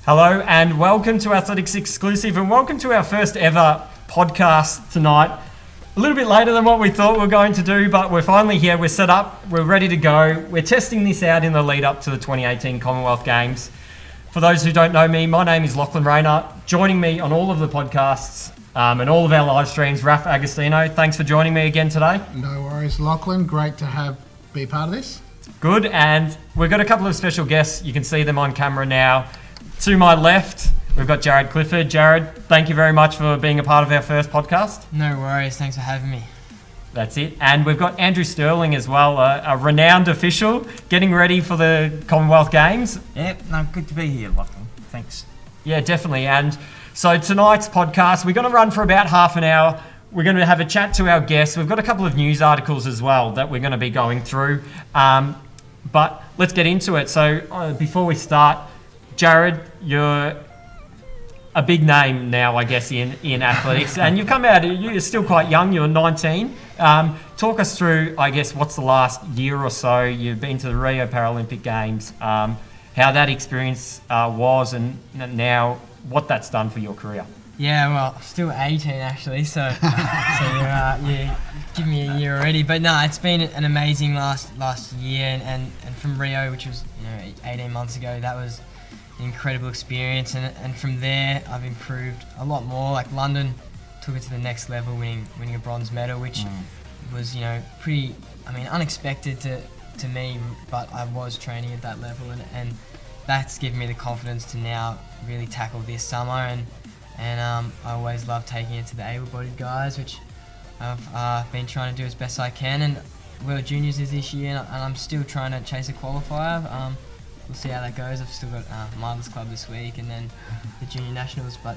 Hello and welcome to Athletics Exclusive and welcome to our first ever podcast tonight. A little bit later than what we thought we were going to do, but we're finally here, we're set up, we're ready to go. We're testing this out in the lead up to the 2018 Commonwealth Games. For those who don't know me, my name is Lachlan Rayner. Joining me on all of the podcasts and all of our live streams, Raf Agostino. Thanks for joining me again today. No worries, Lachlan. Great to be part of this. Good, and we've got a couple of special guests. You can see them on camera now. To my left, we've got Jared Clifford. Jared, thank you very much for being a part of our first podcast. No worries, thanks for having me. That's it. And we've got Andrew Sterling as well, a renowned official, getting ready for the Commonwealth Games. Yeah, no, good to be here, Lachlan. Thanks. Yeah, definitely. And so tonight's podcast, we're going to run for about half an hour. We're going to have a chat to our guests. We've got a couple of news articles as well that we're going to be going through. But let's get into it. So before we start, Jared, you're a big name now, I guess, in athletics. And you've come out, you're still quite young, you're 19. Talk us through, I guess, what's the last year or so you've been to the Rio Paralympic Games, how that experience was, and now what that's done for your career. Yeah, well, still 18 actually, so you give me a year already. But no, it's been an amazing last year, and from Rio, which was 18 months ago, that was an incredible experience, and from there I've improved a lot more. Like London took it to the next level, winning a bronze medal, which was pretty unexpected to me, but I was training at that level, and that's given me the confidence to now really tackle this summer, and I always love taking it to the able-bodied guys, which I've been trying to do as best I can, and World Juniors is this year, and I'm still trying to chase a qualifier. We'll see how that goes. I've still got Martins Club this week and then the Junior Nationals, but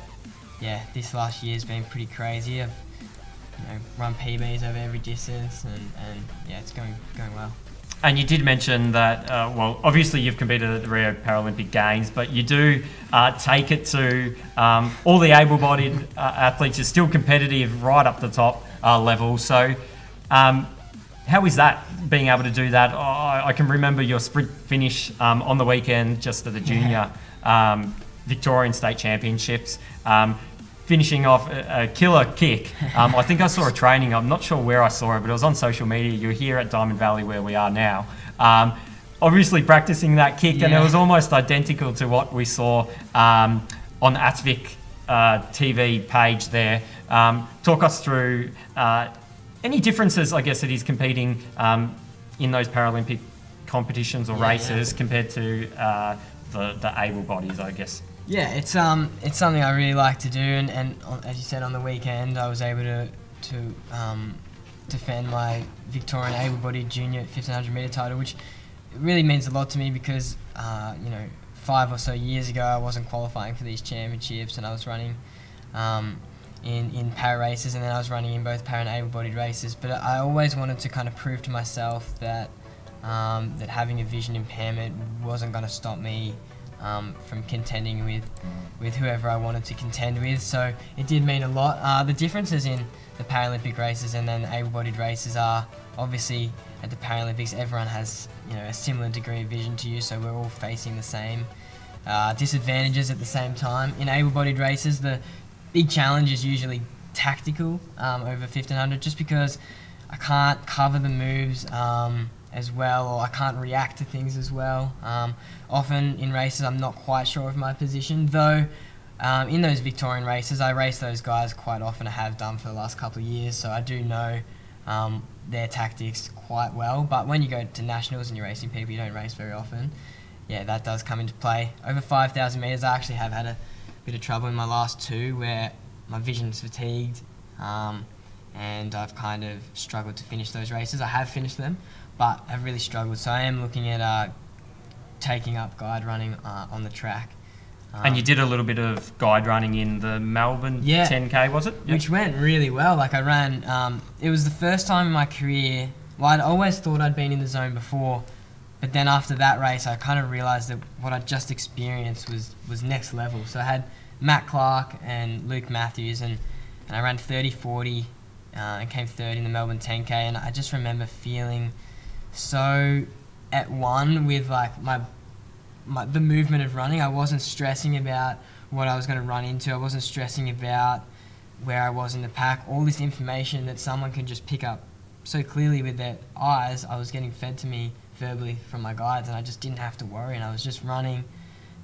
yeah, this last year's been pretty crazy. I've run PBs over every distance, and yeah, it's going well. And you did mention that, well, obviously you've competed at the Rio Paralympic Games, but you do take it to all the able-bodied athletes are still competitive right up the top level. So how is that, being able to do that? I can remember your sprint finish on the weekend just at the junior Victorian State Championships, finishing off a killer kick. I think I saw a training, I'm not sure where I saw it, but it was on social media. You're here at Diamond Valley where we are now. Obviously practicing that kick, and it was almost identical to what we saw on the aeTVLive TV page there. Talk us through any differences, I guess, that he's competing in those Paralympic competitions or races compared to the able bodies, I guess. Yeah, it's something I really like to do, and as you said, on the weekend I was able to defend my Victorian able-bodied junior 1500 metre title, which really means a lot to me because 5 or so years ago I wasn't qualifying for these championships, and I was running in para races, and then I was running in both para and able-bodied races. But I always wanted to kind of prove to myself that that having a vision impairment wasn't going to stop me from contending with whoever I wanted to contend with. So it did mean a lot. The differences in the Paralympic races and then the able-bodied races are obviously at the Paralympics everyone has a similar degree of vision to you, so we're all facing the same disadvantages at the same time. In able-bodied races, the big challenge is usually tactical over 1500, just because I can't cover the moves as well, or I can't react to things as well. Often in races I'm not quite sure of my position, though in those Victorian races I race those guys quite often. I have done for the last couple of years, so I do know their tactics quite well. But when you go to nationals and you're racing people you don't race very often, yeah, that does come into play. Over 5,000 metres I actually have had a bit of trouble in my last two where my vision's fatigued, and I've kind of struggled to finish those races. I have finished them, but I've really struggled. So I am looking at taking up guide running on the track. And you did a little bit of guide running in the Melbourne 10K, was it? Yep. Which went really well. Like I ran, it was the first time in my career, well, I'd always thought I'd been in the zone before, but then after that race I kind of realised that what I'd just experienced was next level. So I had Matt Clark and Luke Matthews, and I ran 30-40 and came third in the Melbourne 10K, and I just remember feeling so at one with like my the movement of running. I wasn't stressing about what I was going to run into. I wasn't stressing about where I was in the pack. All this information that someone can just pick up so clearly with their eyes, I was getting fed to me verbally from my guides, and I just didn't have to worry, and I was just running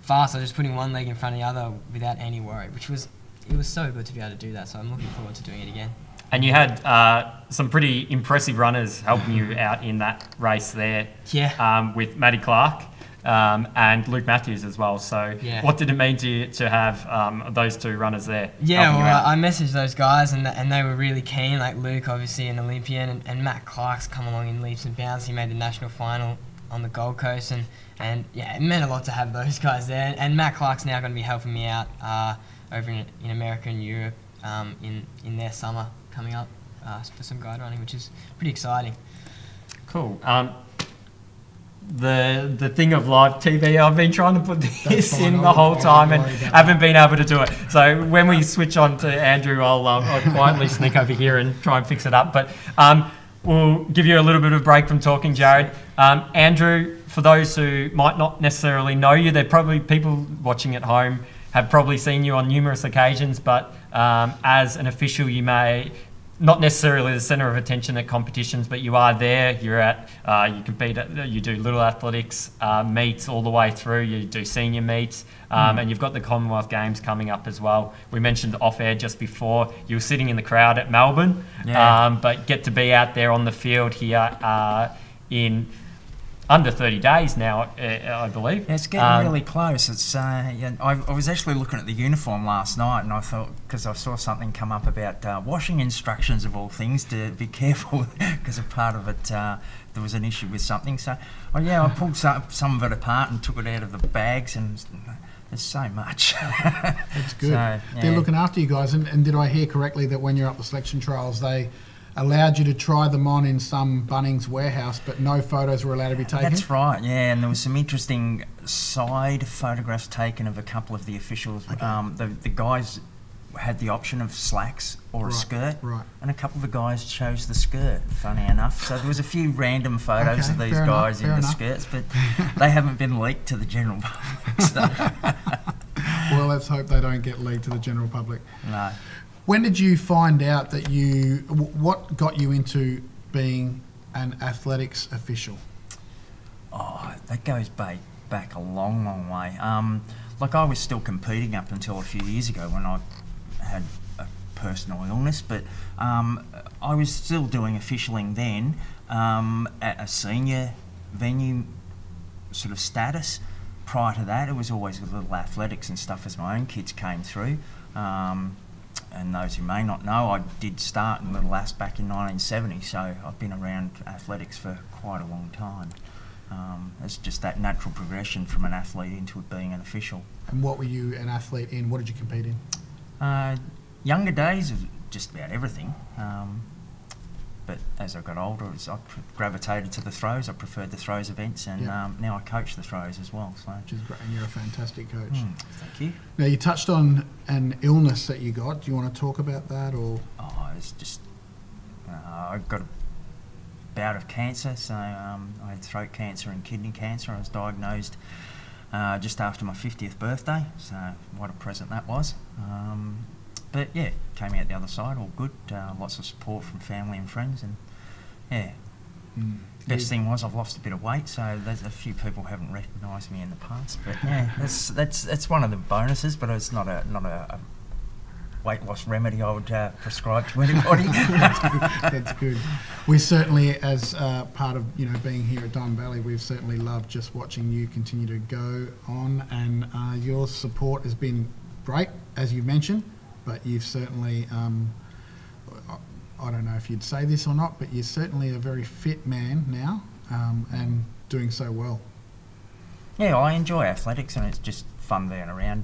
fast. I was just putting one leg in front of the other without any worry, it was so good to be able to do that, so I'm looking forward to doing it again. And you had some pretty impressive runners helping you out in that race there. Yeah. With Matty Clark and Luke Matthews as well. So what did it mean to you to have those two runners there? Yeah, well, I messaged those guys and they were really keen. Like Luke, obviously an Olympian, and Matt Clark's come along in leaps and bounds. He made the national final on the Gold Coast, and yeah, it meant a lot to have those guys there. And Matt Clark's now going to be helping me out over in America and Europe in their summer coming up for some guide running, which is pretty exciting. Cool. The thing of live TV, I've been trying to put this in the whole time and haven't been able to do it. So when we switch on to Andrew, I'll quietly sneak over here and try and fix it up. But we'll give you a little bit of a break from talking, Jared. Andrew, for those who might not necessarily know you, they're probably people watching at home have probably seen you on numerous occasions, but as an official, you may not necessarily the centre of attention at competitions, but you are there. You're at, you compete at, you do little athletics meets all the way through. You do senior meets, and you've got the Commonwealth Games coming up as well. We mentioned off air just before you were sitting in the crowd at Melbourne, but get to be out there on the field here in under 30 days now, I believe. Yeah, it's getting really close. It's I was actually looking at the uniform last night, and I thought, because I saw something come up about washing instructions of all things, to be careful because a part of it there was an issue with something. So, I pulled some of it apart and took it out of the bags, and there's so much. That's good. So, they're looking after you guys, and did I hear correctly that when you're up the selection trials, they allowed you to try them on in some Bunnings warehouse, but no photos were allowed to be taken? That's right, yeah, and there was some interesting side photographs taken of a couple of the officials. Okay. The guys had the option of slacks or a skirt, and a couple of the guys chose the skirt, funny enough. So there was a few random photos of these guys in the skirts, but they haven't been leaked to the general public. So. Well, let's hope they don't get leaked to the general public. No. When did you find out that what got you into being an athletics official? Oh, that goes back a long, long way. Like I was still competing up until a few years ago when I had a personal illness, but I was still doing officialing then at a senior venue sort of status. Prior to that, it was always with little athletics and stuff as my own kids came through. And those who may not know, I did start in Little Ass back in 1970, so I've been around athletics for quite a long time. It's just that natural progression from an athlete into being an official. And what were you an athlete in? What did you compete in? Younger days of just about everything. But as I got older, I gravitated to the throws. I preferred the throws events, and now I coach the throws as well. So. Which is great, and you're a fantastic coach. Thank you. Now, you touched on an illness that you got. Do you want to talk about that, or? Oh, it's just I got a bout of cancer. So I had throat cancer and kidney cancer. I was diagnosed just after my 50th birthday. So what a present that was. But yeah, came out the other side, all good. Lots of support from family and friends, and best thing was I've lost a bit of weight, so there's a few people haven't recognised me in the past. But yeah, that's one of the bonuses, but it's not a weight loss remedy I would prescribe to anybody. That's good. We certainly, as part of being here at Diamond Valley, we've certainly loved just watching you continue to go on, and your support has been great, as you mentioned. But you've certainly, I don't know if you'd say this or not, but you're certainly a very fit man now, and doing so well. Yeah, I enjoy athletics, and it's just fun being around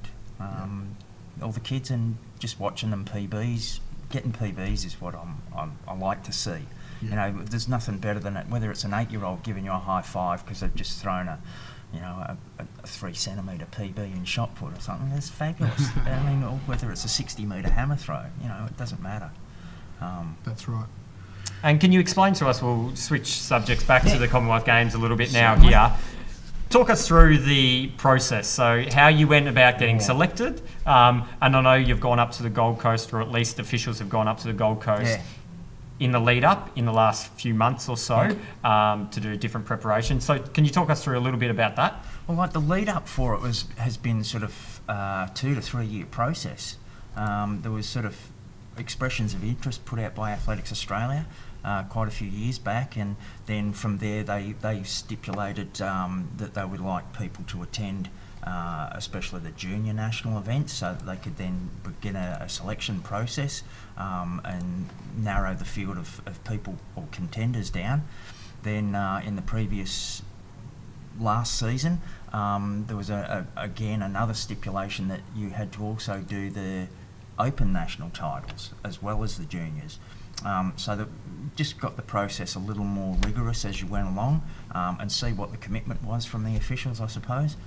all the kids and just watching them PBs. Getting PBs is what I like to see. Yeah. There's nothing better than it, whether it's an 8-year-old giving you a high five because they've just thrown a 3 centimetre PB in shot put or something. That's fabulous. I mean, or whether it's a 60 metre hammer throw, it doesn't matter. That's right. And can you explain to us, we'll switch subjects back to the Commonwealth Games a little bit now here. talk us through the process. So how you went about getting selected, and I know you've gone up to the Gold Coast, or at least officials have gone up to the Gold Coast in the lead up in the last few months or so to do different preparations. So can you talk us through a little bit about that? Well, like the lead up for it has been sort of 2 to 3 year process. There was sort of expressions of interest put out by Athletics Australia quite a few years back, and then from there they stipulated that they would like people to attend especially the junior national events, so that they could then begin a selection process and narrow the field of people or contenders down. Then in the previous last season, there was again another stipulation that you had to also do the open national titles as well as the juniors. So that just got the process a little more rigorous as you went along, and see what the commitment was from the officials, I suppose.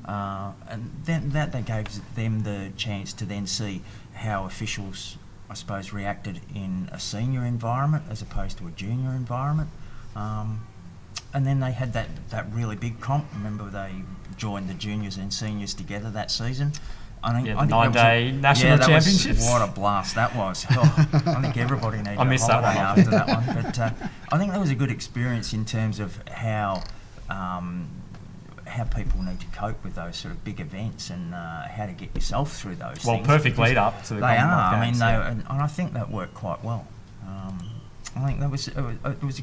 And then they gave them the chance to then see how officials, I suppose, reacted in a senior environment as opposed to a junior environment. And then they had that really big comp. Remember, they joined the juniors and seniors together that season. I think the 9-day national championships. What a blast that was! Oh, I think everybody needed a holiday after that one. But I think that was a good experience in terms of how people need to cope with those sort of big events and how to get yourself through those things. Well, perfect lead up to the Commonwealth Games. And I think that worked quite well. I think that was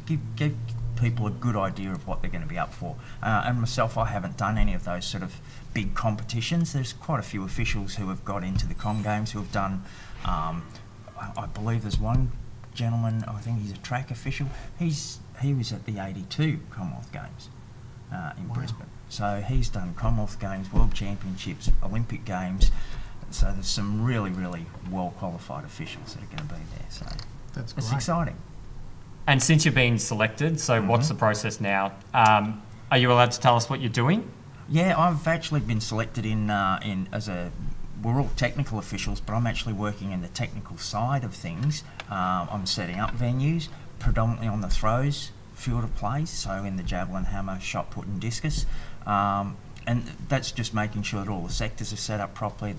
give people a good idea of what they're going to be up for. And myself, I haven't done any of those sort of big competitions. There's quite a few officials who have got into the Com Games who have done. I believe there's one gentleman. I think he's a track official. He was at the '82 Commonwealth Games in Brisbane. So he's done Commonwealth Games, World Championships, Olympic Games. So there's some really, really well qualified officials that are going to be there. So that's it's exciting. And since you've been selected, so what's the process now? Are you allowed to tell us what you're doing? Yeah, I've actually been selected we're all technical officials, but I'm actually working in the technical side of things. I'm setting up venues, predominantly on the throws field of play, so in the javelin, hammer, shot put and discus. And that's just making sure that all the sectors are set up properly,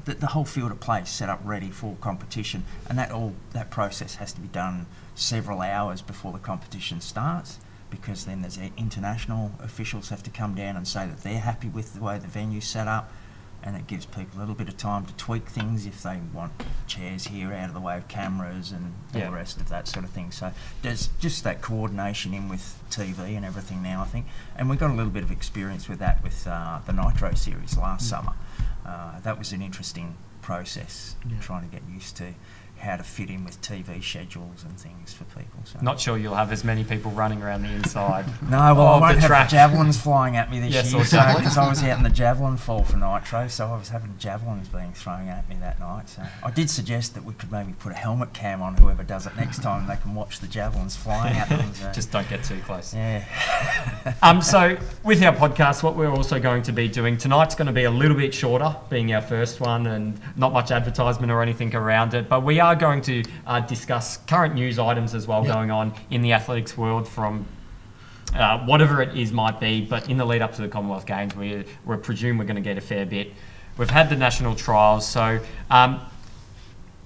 the whole field of play is set up ready for competition, and that process has to be done several hours before the competition starts, because then there's international officials have to come down and say that they're happy with the way the venue's set up, and it gives people a little bit of time to tweak things if they want chairs here out of the way of cameras and all the rest of that sort of thing. So there's just that coordination in with TV and everything now, I think, and we got a little bit of experience with that with the Nitro series last summer. That was an interesting process, trying to get used to how to fit in with TV schedules and things for people. So. Not sure you'll have as many people running around the inside. No, well, I won't have javelins flying at me this year, because I was out in the javelin fall for Nitro, so I was having javelins being thrown at me that night. So I did suggest that we could maybe put a helmet cam on whoever does it next time, and they can watch the javelins flying at them. So. Just don't get too close. Yeah. So with our podcast, what we're also going to be doing tonight's going to be a little bit shorter, being our first one, and not much advertisement or anything around it, but we are going to discuss current news items as well going on in the athletics world from whatever it is might be, but in the lead up to the Commonwealth Games, we presume we're going to get a fair bit. We've had the national trials, so and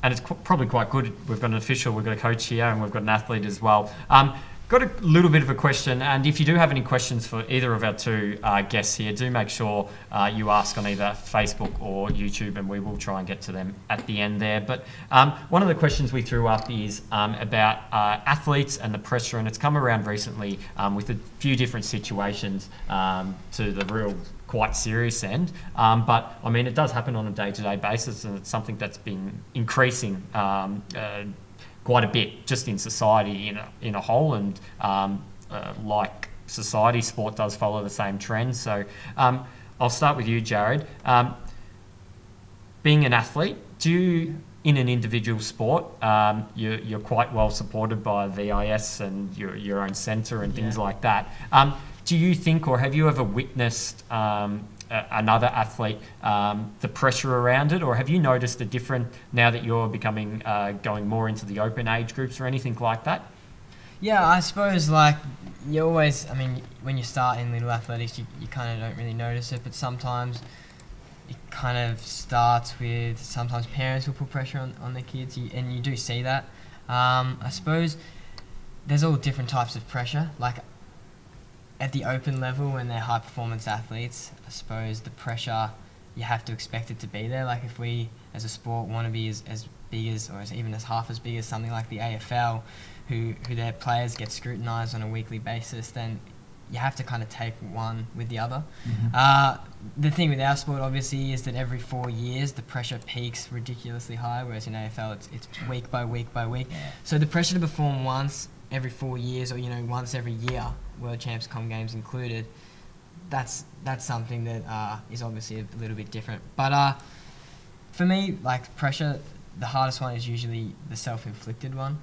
it's probably quite good. We've got an official, we've got a coach here, and we've got an athlete as well. Got a little bit of a question, and if you do have any questions for either of our two guests here, do make sure you ask on either Facebook or YouTube, and we will try and get to them at the end there. But one of the questions we threw up is about athletes and the pressure, and it's come around recently with a few different situations to the real quite serious end. But I mean, it does happen on a day-to-day basis, and it's something that's been increasing quite a bit just in society in a whole, and like society, sport does follow the same trends. So I'll start with you, Jared. Being an athlete, do you, in an individual sport, you're quite well supported by VIS and your own centre and things like that. Do you think, or have you ever witnessed another athlete, the pressure around it, or have you noticed a different now that you're becoming going more into the open age groups or anything like that? Yeah, I suppose like you always, I mean, when you start in little athletics, you kind of don't really notice it, but sometimes it kind of starts with sometimes parents will put pressure on their kids, and you do see that. I suppose there's all different types of pressure. Like at the open level, when they're high performance athletes, I suppose the pressure, you have to expect it to be there. Like if we as a sport want to be as big as, or even as half as big as something like the AFL, who their players get scrutinised on a weekly basis, then you have to kind of take one with the other. The thing with our sport, obviously, is that every 4 years the pressure peaks ridiculously high, whereas in AFL it's week by week by week. Yeah. So the pressure to perform once every 4 years, or once every year, World Champs, Com Games included, that's something that is obviously a little bit different. But for me, like pressure, the hardest one is usually the self-inflicted one.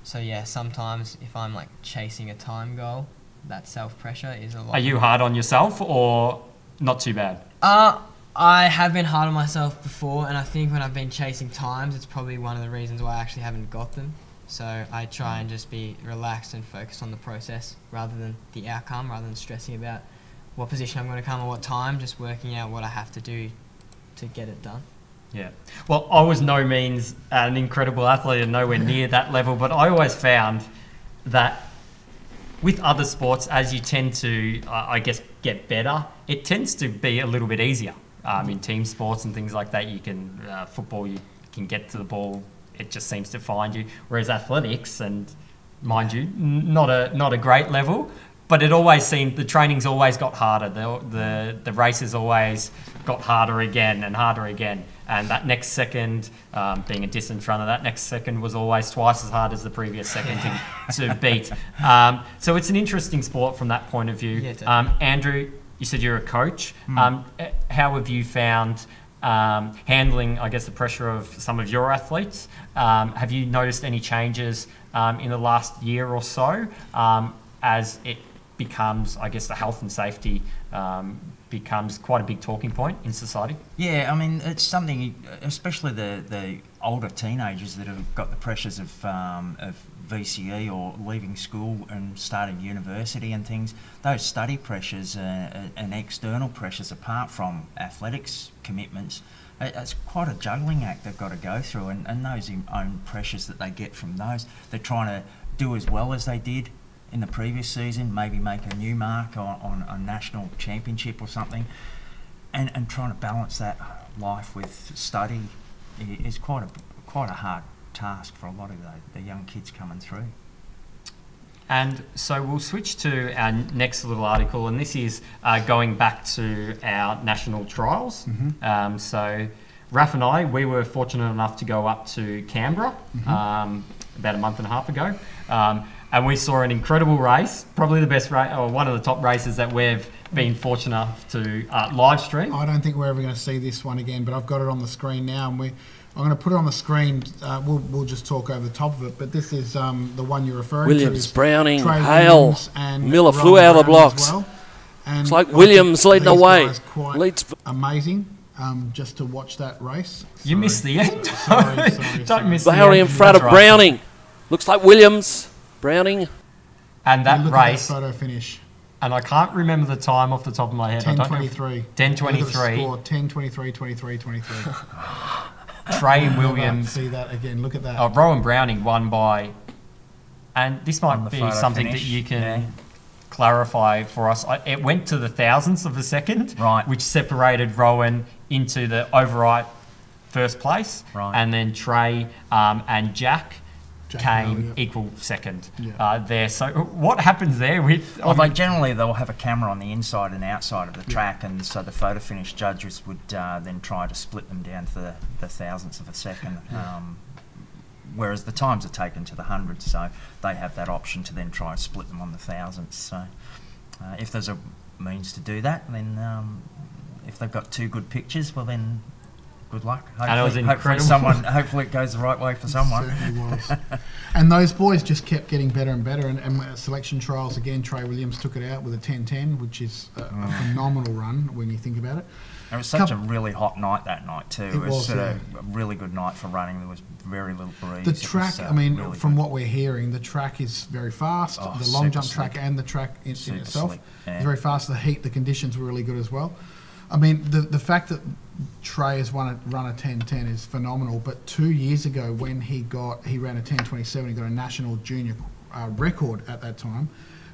So yeah, sometimes if I'm like chasing a time goal, that self-pressure is a lot. Are you hard on yourself or not too bad? I have been hard on myself before, and I think when I've been chasing times, it's probably one of the reasons why I actually haven't got them. So I try and just be relaxed and focused on the process rather than the outcome, rather than stressing about what position I'm going to come or what time, just working out what I have to do to get it done. Yeah. Well, I was no means an incredible athlete and nowhere near that level, but I always found that with other sports, as you tend to, I guess, get better, it tends to be a little bit easier. In team sports and things like that, you can, football, you can get to the ball, it just seems to find you. Whereas athletics, and mind you, not a great level, but it always seemed the training's always got harder. The races always got harder again and harder again. And that next second, being a distance runner, that next second was always twice as hard as the previous second to beat. So it's an interesting sport from that point of view. Yeah, Andrew, you said you're a coach. How have you found handling, I guess, the pressure of some of your athletes? Have you noticed any changes in the last year or so as it becomes, I guess, the health and safety becomes quite a big talking point in society? Yeah, I mean, it's something, especially the older teenagers that have got the pressures of VCE or leaving school and starting university and things. Those study pressures and external pressures, apart from athletics commitments, it's quite a juggling act they've got to go through, and those own pressures that they get from those, they're trying to do as well as they did in the previous season, maybe make a new mark on a national championship or something, and trying to balance that life with study is quite a hard task for a lot of the young kids coming through. And so we'll switch to our next little article, and this is going back to our national trials. So Raph and I, we were fortunate enough to go up to Canberra about a month and a half ago. And we saw an incredible race, probably the best race, or one of the top races that we've been fortunate enough to live stream. I don't think we're ever going to see this one again, but I've got it on the screen now, and I'm going to put it on the screen. We'll just talk over the top of it, but this is the one you're referring Williams, to. Browning, Trey Hale, Williams and Miller Rowan flew out of the Browning as blocks. well. And It's like I Williams think leading the these way. guys quite Leads- amazing. Just to watch that race. You missed the end. Sorry. Don't miss the end. Lowry in front of That's right. Browning. Looks like Williams, Browning. And that Look race, at that photo finish. and I can't remember the time off the top of my head. 10:23. 10:23. Score 10:23, 23, 23. Trey Williams. See that again. Look at that. Rowan Browning won by, and this On might the be photo something finish, that you can yeah. clarify for us. It went to the thousandths of a second, Right. which separated Rowan into the overright first place, Right. and then Trey and Jack came Bell, yeah. equal second Yeah. there. So what happens there with? Well, they'll have a camera on the inside and outside of the track, and so the photo finish judges would then try to split them down to the thousandths of a second. Whereas the times are taken to the hundreds, so they have that option to then try and split them on the thousandths. So if there's a means to do that, then if they've got two good pictures, well then good luck. And it was incredible. Hopefully it goes the right way for someone. Certainly was. And those boys just kept getting better and better. And selection trials, again, Trey Williams took it out with a 10:10, which is a phenomenal run when you think about it. It was such a really hot night that night too. It was was, a really good night for running. There was very little breeze. The track, was, I mean, really from good. what we're hearing, the track is very fast. Oh, the long super jump track slick. and the track in Super itself slick, yeah. is very fast. The heat, the conditions were really good as well. I mean, the fact that Trey has run a 10:10 is phenomenal. But 2 years ago, when he ran a 10:27, he got a national junior record at that time.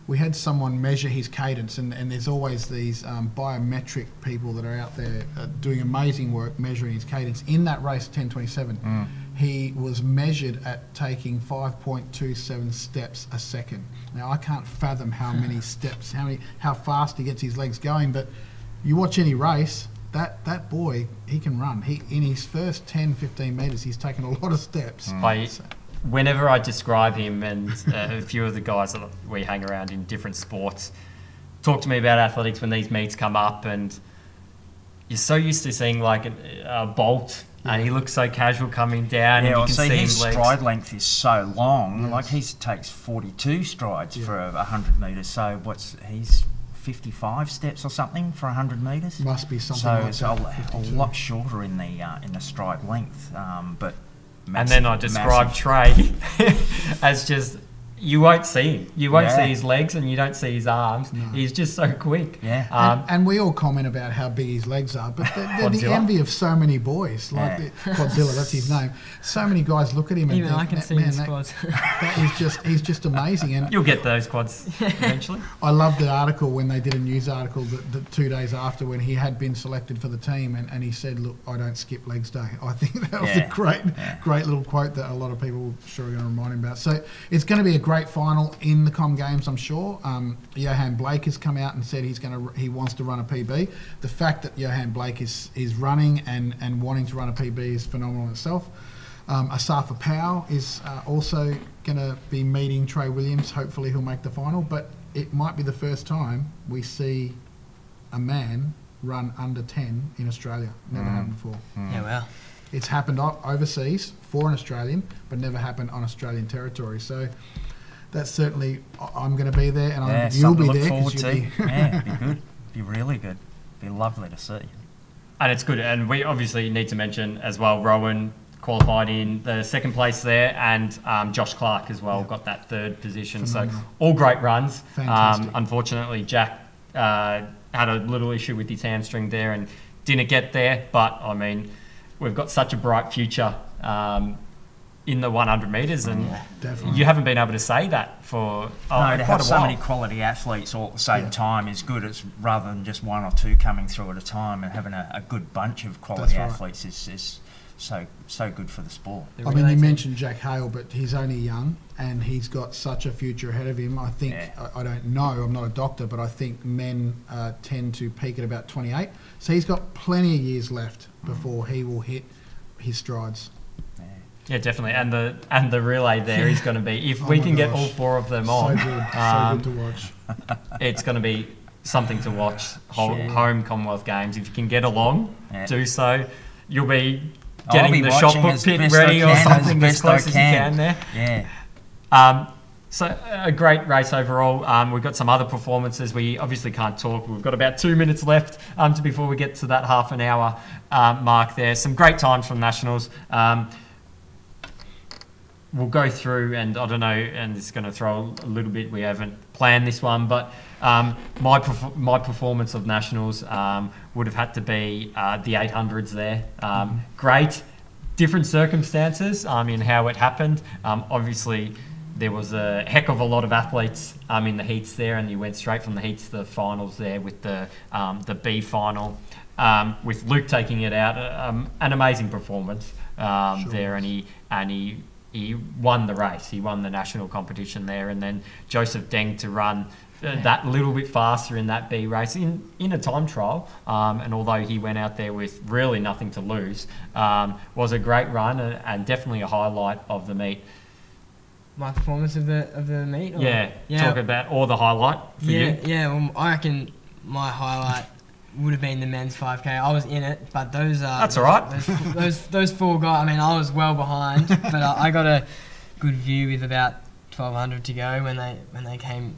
We had someone measure his cadence, and there's always these biometric people that are out there doing amazing work measuring his cadence. In that race, 10:27, he was measured at taking 5.27 steps a second. Now, I can't fathom how many steps, how fast he gets his legs going, but you watch any race, that boy, he can run. In his first 10, 15 metres, he's taken a lot of steps. Whenever I describe him, and a few of the guys that we hang around in different sports talk to me about athletics when these meets come up, and you're so used to seeing like a Bolt, and he looks so casual coming down, and you can see his his legs. stride length is so long. Yes. Like he takes 42 strides for 100 metres. So he's 55 steps or something for 100 metres. Must be something so like it's that. a lot shorter in the stride length, but. And then I describe Trey as just, you won't see him. You won't see his legs, and you don't see his arms. No. He's just so quick. Yeah. And we all comment about how big his legs are, but they're the Godzilla. envy of so many boys. Like Godzilla, that's his name. So many guys look at him and Even think, I can see man, his quads. he's just amazing. And You'll get those quads eventually. I loved the article when they did a news article that 2 days after when he had been selected for the team, and he said, "Look, I don't skip legs day." I think that was a great little quote that a lot of people sure are going to remind him about. So it's going to be a great final in the Com Games, I'm sure. Johan Blake has come out and said he wants to run a PB. The fact that Johan Blake is running and wanting to run a PB is phenomenal in itself. Asafa Powell is also going to be meeting Trey Williams. Hopefully he'll make the final, but it might be the first time we see a man run under 10 in Australia. Never happened before. Yeah, well. It's happened overseas for an Australian, but never happened on Australian territory. So that's certainly, I'm going to be there, and you'll be there. Forward to. Yeah, it'd be good. Be really good. Be lovely to see. And it's good. And we obviously need to mention as well, Rowan qualified in the second place there, and Josh Clark as well got that third position. Phenomenal. So all great runs. Fantastic. Unfortunately, Jack had a little issue with his hamstring there and didn't get there. But, I mean, we've got such a bright future in the 100 metres, and Definitely. you haven't been able to say that for To quite have a so while. many quality athletes all at the same time is good. It's rather than just one or two coming through at a time, and having a good bunch of quality That's right. athletes is so good for the sport. The I mean, you relative- mentioned Jack Hale, but he's only young and he's got such a future ahead of him. I think, I don't know, I'm not a doctor, but I think men tend to peak at about 28. So he's got plenty of years left before he will hit his strides. Yeah, definitely. And the relay there is going to be, if we my can get gosh. all four of them So on, good to watch. it's going to be something to watch. Home Commonwealth Games. If you can get along, do so. You'll be getting be the shot watching put as pit best ready I or can, something as as close best I as you can. can there. Yeah. So a great race overall. We've got some other performances. We obviously can't talk. We've got about 2 minutes left before we get to that half an hour mark there. Some great times from Nationals. We'll go through, and I don't know, and it's going to throw a little bit. We haven't planned this one, but my performance of Nationals would have had to be the 800s there. Great, different circumstances in how it happened. Obviously, there was a heck of a lot of athletes in the heats there, and you went straight from the heats to the finals there with the B final, with Luke taking it out. An amazing performance there, and he won the race. He won the national competition there, and then Joseph Deng to run that little bit faster in that B race in a time trial. And although he went out there with really nothing to lose, was a great run and definitely a highlight of the meet. My performance of the meet? Or? Yeah, talk about the highlight for you. Yeah, well, I reckon my highlight would have been the men's 5K. I was in it, but That's all right. Those four guys. I mean, I was well behind, but I got a good view with about 1,200 to go when they came,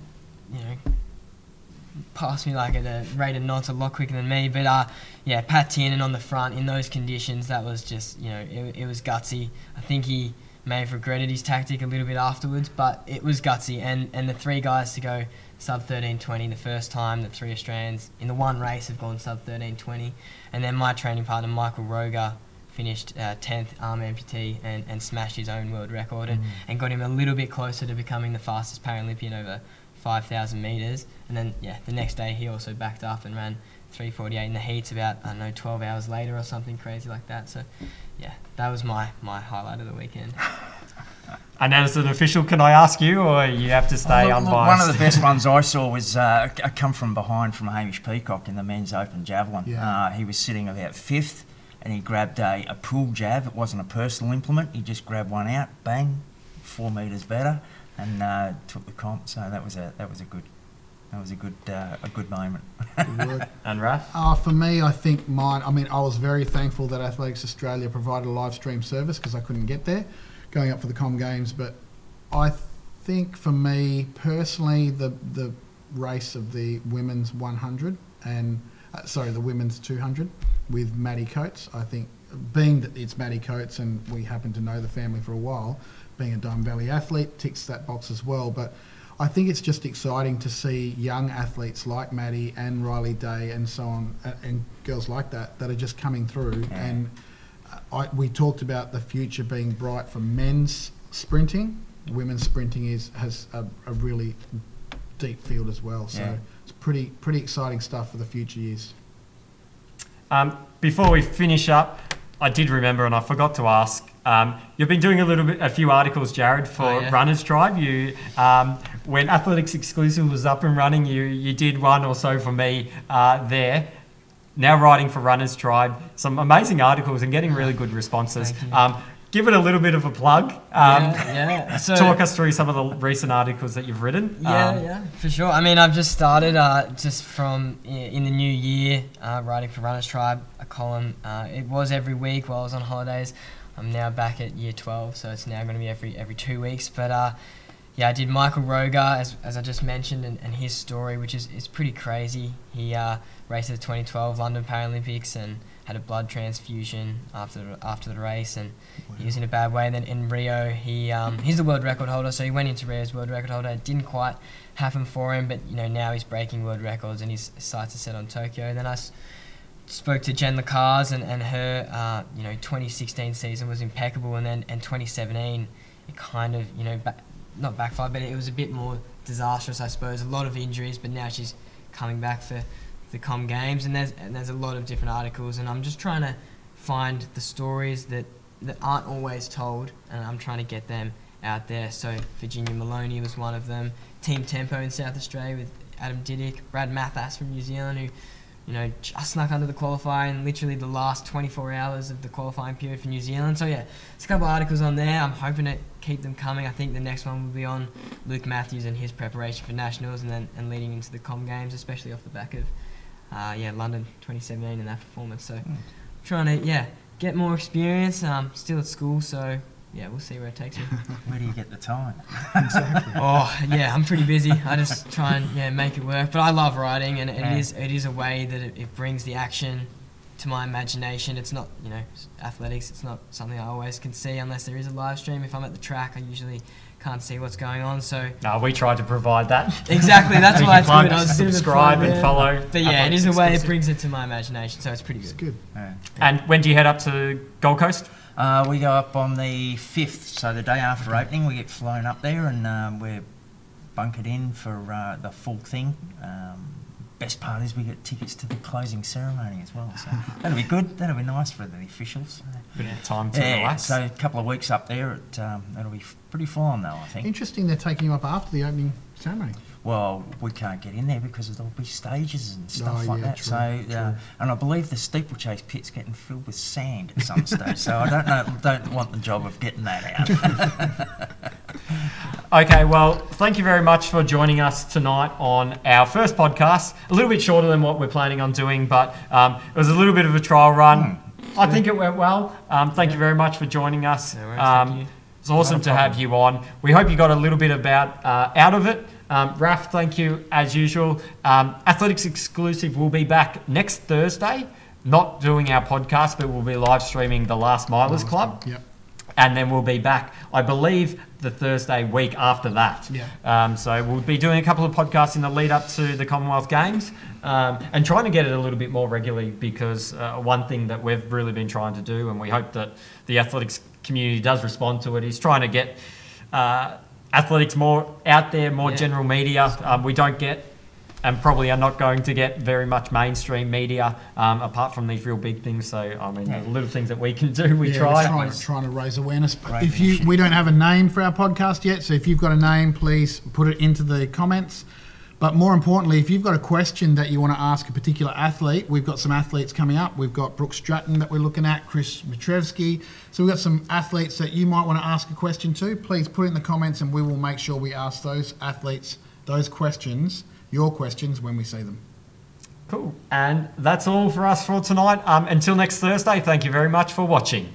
passed me like at a rate of knots a lot quicker than me. But yeah, Pat Tiernan on the front in those conditions, that was just, you know, it was gutsy. I think he may have regretted his tactic a little bit afterwards, but it was gutsy. And the 3 guys to go sub 13:20 the first time, the 3 Australians in the one race have gone sub 13:20. And then my training partner, Michael Roger, finished 10th arm amputee and smashed his own world record and got him a little bit closer to becoming the fastest Paralympian over 5,000 metres. And then, yeah, the next day he also backed up and ran 3:48 in the heats about, I don't know, 12 hours later or something crazy like that. So, yeah, that was my highlight of the weekend. And as an official, can I ask you, or you have to stay unbiased? One of the best ones I saw was a come from behind from Hamish Peacock in the men's open javelin. Yeah. He was sitting about 5th, and he grabbed a pull jab. It wasn't a personal implement. He just grabbed one out, bang, 4 metres better, and took the comp. So that was a good moment. Good work. And Raph? For me, I think mine, I mean, I was very thankful that Athletics Australia provided a live stream service because I couldn't get there going up for the Com Games. But I think for me, personally, the race of the women's 100 and, the women's 200 with Maddie Coates, I think, being that it's Maddie Coates and we happen to know the family for a while, being a Diamond Valley athlete, ticks that box as well. But I think it's just exciting to see young athletes like Maddie and Riley Day and so on, and girls like that are just coming through. Yeah. And we talked about the future being bright for men's sprinting. Women's sprinting has a really deep field as well. So Yeah. it's pretty exciting stuff for the future years. Before we finish up, I did remember, and I forgot to ask. You've been doing a few articles, Jared, for Runners Tribe. You, when Athletics Exclusive was up and running, you did one or so for me there. Now writing for Runners Tribe, some amazing articles and getting really good responses. Give it a little bit of a plug. So talk us through some of the recent articles that you've written. Yeah, for sure. I mean, I've just started just from in the new year writing for Runners Tribe, a column. It was every week while I was on holidays. I'm now back at year 12, so it's now going to be every 2 weeks. But yeah, I did Michael Roger, as I just mentioned, and his story, which is pretty crazy. He raced at the 2012 London Paralympics and had a blood transfusion after the race, and he was in a bad way. And then in Rio, he's the world record holder, so he went into Rio as world record holder. It didn't quite happen for him, but you know, now he's breaking world records and his sights are set on Tokyo. And then I spoke to Jen Lacars, and her 2016 season was impeccable, and 2017 it kind of not backfired, but it was a bit more disastrous, I suppose. A lot of injuries, but now she's coming back for the Com Games, and there's a lot of different articles, and I'm just trying to find the stories that aren't always told, and I'm trying to get them out there. So Virginia Maloney was one of them. Team Tempo in South Australia with Adam Diddick, Brad Mathas from New Zealand, who just snuck under the qualifier in literally the last 24 hours of the qualifying period for New Zealand. So yeah, there's a couple of articles on there. I'm hoping to keep them coming. I think the next one will be on Luke Matthews and his preparation for nationals, and leading into the Com Games, especially off the back of London 2017 and that performance. So trying to get more experience. Still at school, so yeah, we'll see where it takes me. Where do you get the time? Exactly. I'm pretty busy. I just try and make it work. But I love writing, and it is a way that it brings the action to my imagination. It's not, athletics. It's not something I always can see unless there is a live stream. If I'm at the track, I usually can't see what's going on. So no, we tried to provide that. Exactly. That's why it's good. I was subscribe and follow. But yeah, it is a way. It brings it to my imagination. So it's pretty good. It's good. Yeah. And when do you head up to Gold Coast? We go up on the 5th, so the day after opening, we get flown up there, and we're bunkered in for the full thing. Best part is we get tickets to the closing ceremony as well, so that'll be good. That'll be nice for the officials. Bit of time to relax. So a couple of weeks up there, that'll be pretty full on though, I think. Interesting they're taking you up after the opening ceremony. Well, we can't get in there because there'll be stages and stuff like that. True, so, and I believe the steeplechase pit's getting filled with sand at some stage. So I don't want the job of getting that out. Okay, well, thank you very much for joining us tonight on our first podcast. A little bit shorter than what we're planning on doing, but it was a little bit of a trial run. I think it went well. Thank you very much for joining us. No worries, thank you. It's awesome to have you on. We hope you got a little bit out of it. Raf, thank you as usual. Athletics Exclusive will be back next Thursday. Not doing our podcast, but we'll be live streaming the Last Milers Club. Yep. And then we'll be back, I believe, the Thursday week after that. Yeah. So we'll be doing a couple of podcasts in the lead up to the Commonwealth Games and trying to get it a little bit more regularly, because one thing that we've really been trying to do, and we hope that the athletics community does respond to it, is trying to get athletics more out there, more general media. We don't get, and probably are not going to get, very much mainstream media apart from these real big things. So, I mean, the little things that we can do, we try. We're trying to raise awareness. But we don't have a name for our podcast yet, so if you've got a name, please put it into the comments. But more importantly, if you've got a question that you want to ask a particular athlete, we've got some athletes coming up. We've got Brooke Stratton that we're looking at, Chris Mitrevsky. So we've got some athletes that you might want to ask a question to. Please put it in the comments and we will make sure we ask those athletes those questions, your questions, when we see them. Cool. And that's all for us for tonight. Until next Thursday, thank you very much for watching.